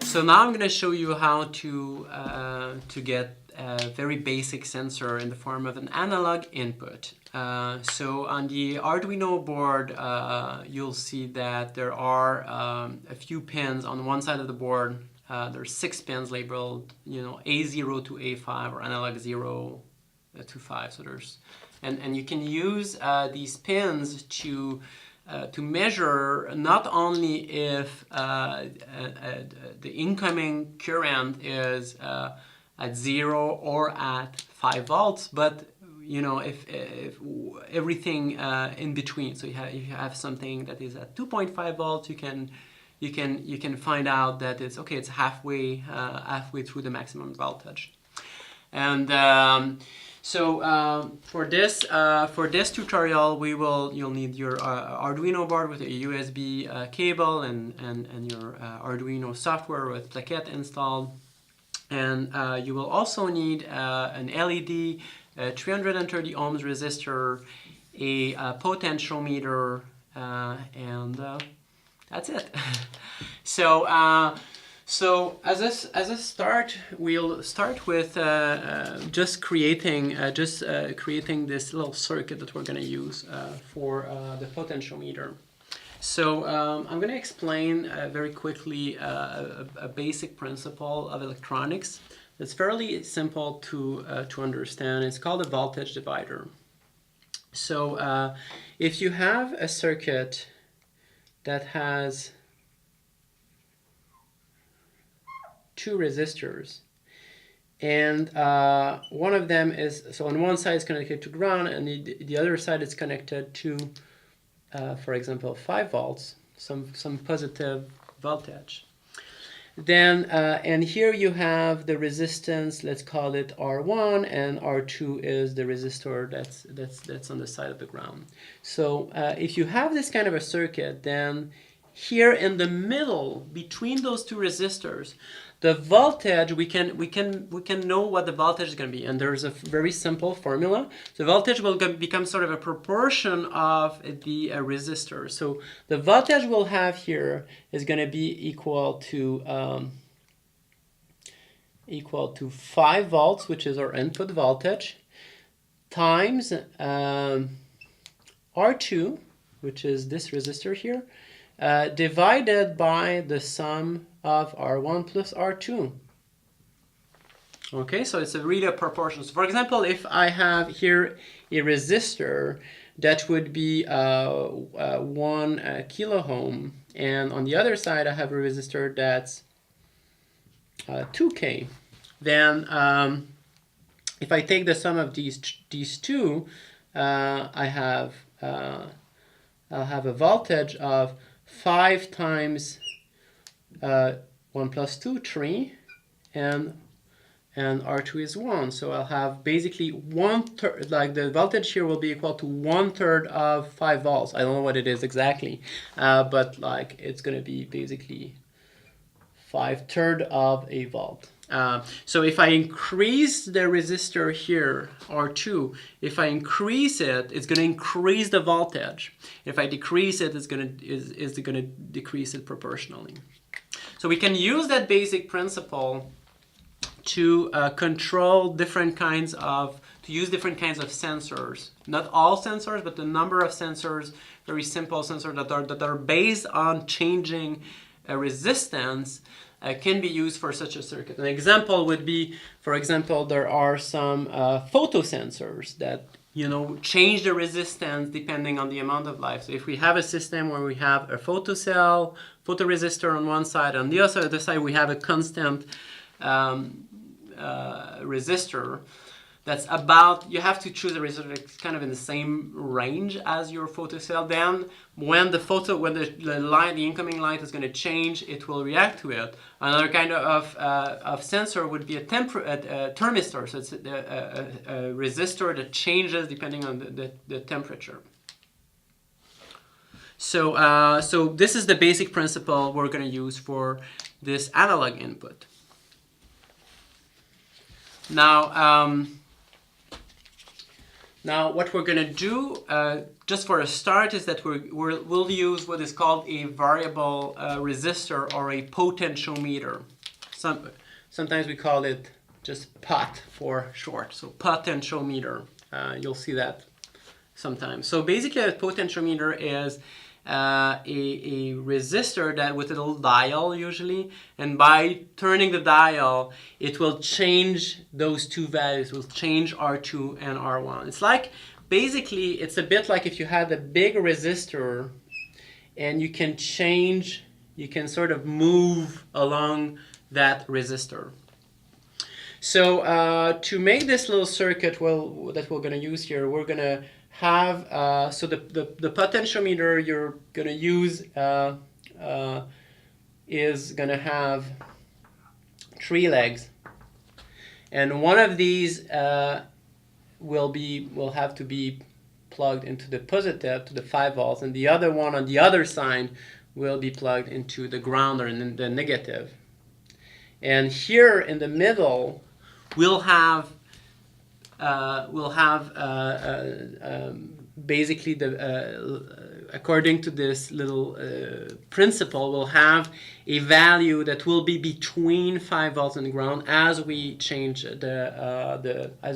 So now I'm going to show you how to get a very basic sensor in the form of an analog input. So on the Arduino board, you'll see that there are a few pins on one side of the board. There's 6 pins labeled, A0 to A5 or analog 0 to 5. So there's, and you can use these pins to measure not only if the incoming current is at 0 or at 5 volts, but if everything in between. So if you have something that is at 2.5 volts, you can find out that it's okay. It's halfway through the maximum voltage, and so for this tutorial, you'll need your Arduino board with a USB cable and your Arduino software with Plaquette installed, and you will also need an LED, a 330 ohms resistor, a potentiometer, and that's it. So as a start, we'll start with just creating this little circuit that we're going to use for the potentiometer. So I'm going to explain very quickly a basic principle of electronics that's fairly simple to understand. It's called a voltage divider. So if you have a circuit that has 2 resistors, and one of them is, so on one side is connected to ground, and the other side is connected to, for example, 5 volts, some positive voltage. Then, and here you have the resistance, let's call it R1, and R2 is the resistor that's on the side of the ground. So if you have this kind of a circuit, then here in the middle between those 2 resistors, the voltage, we can know what the voltage is going to be, and there's a very simple formula. The voltage will become sort of a proportion of the resistor. So the voltage we'll have here is going to be equal to 5 volts, which is our input voltage, times R2, which is this resistor here, divided by the sum of R1 plus R2. Okay, so it's a really a proportion. So for example, if I have here a resistor that would be 1 kilo ohm, and on the other side I have a resistor that's 2K, then if I take the sum of these two, I'll have a voltage of 5 times 1 plus 2, 3, and R2 is 1. So I'll have basically 1/3, like the voltage here will be equal to 1/3 of 5 volts. I don't know what it is exactly, but like it's going to be basically 5/3 of a volt. So if I increase the resistor here, R2, if I increase it, it's going to increase the voltage. If I decrease it, it's going to decrease it proportionally. So we can use that basic principle to control different kinds of, to use different kinds of sensors. Not all sensors, but the number of sensors, very simple sensors that are based on changing resistance can be used for such a circuit. An example would be, for example, there are some photosensors that change the resistance depending on the amount of light. So if we have a system where we have a photocell, photoresistor on one side, on the other side we have a constant resistor that's about, you have to choose a resistor that's kind of in the same range as your photocell. Then when the incoming light is going to change, it will react to it. Another kind of sensor would be a thermistor. So it's a resistor that changes depending on the temperature. So this is the basic principle we're going to use for this analog input. Now what we're going to do, just for a start, is that we'll use what is called a variable resistor or a potentiometer. sometimes we call it just POT for short. So potentiometer. You'll see that sometimes. So basically, a potentiometer is a resistor that with a little dial usually, and by turning the dial, it will change those two values. It will change R2 and R1. It's like, basically, it's a bit like if you had a big resistor and you can change, you can sort of move along that resistor. So to make this little circuit that we're going to use here, we're going to have, so the potentiometer you're going to use is going to have 3 legs. And one of these will have to be plugged into the positive, to the 5 volts, and the other one on the other side will be plugged into the ground or in the negative. And here in the middle, we'll have basically according to this little principle, we'll have a value that will be between 5 volts and ground as we change as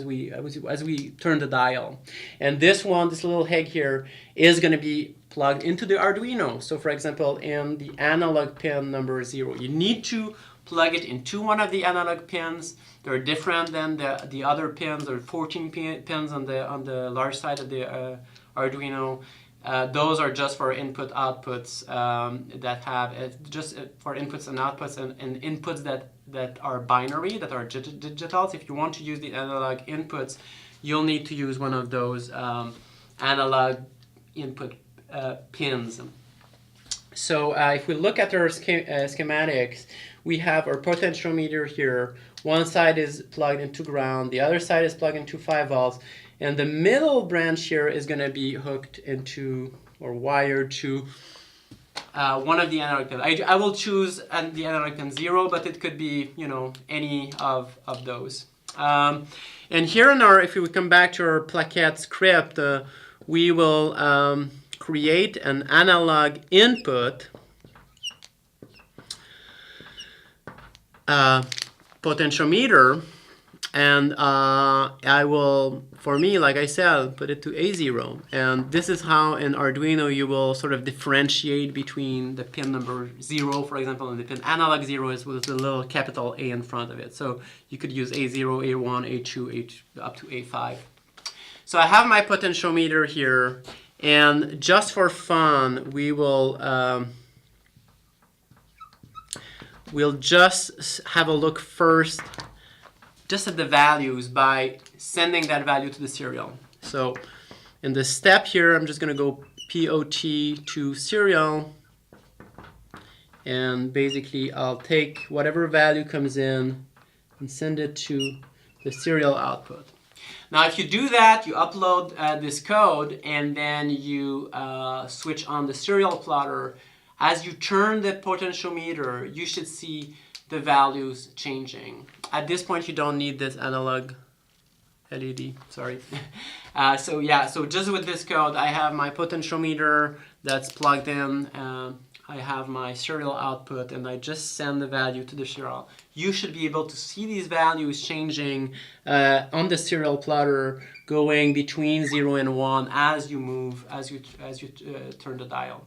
we turn the dial. And this little egg here is going to be plugged into the Arduino. So for example, in the analog pin number 0, you need to plug it into one of the analog pins. They're different than the other pins. There are 14 pins on the large side of the Arduino. Those are just for input outputs that have just for inputs and outputs and inputs that are binary, that are digitals. If you want to use the analog inputs, you'll need to use one of those analog input pins. So if we look at our schematics, we have our potentiometer here. One side is plugged into ground, the other side is plugged into 5 volts, and the middle branch here is going to be hooked into or wired to one of the analog pins. I will choose the analog pin 0, but it could be, any of those. And here if we come back to our Plaquette script, we will create an analog input potentiometer, and I will, for me, like I said, put it to A0. And this is how in Arduino you will sort of differentiate between the pin number 0, for example, and the pin analog 0 is with a little capital A in front of it. So you could use A0, A1, A2, up to A5. So I have my potentiometer here, and just for fun, we'll just have a look first just at the values by sending that value to the serial. So in the step here, I'm just going to go POT to serial, and basically I'll take whatever value comes in and send it to the serial output. Now if you do that, you upload this code, and then you switch on the serial plotter. As you turn the potentiometer, you should see the values changing. At this point, you don't need this analog LED, sorry. So just with this code, I have my potentiometer that's plugged in. I have my serial output, and I just send the value to the serial. You should be able to see these values changing on the serial plotter, going between 0 and 1 as you move, as you turn the dial.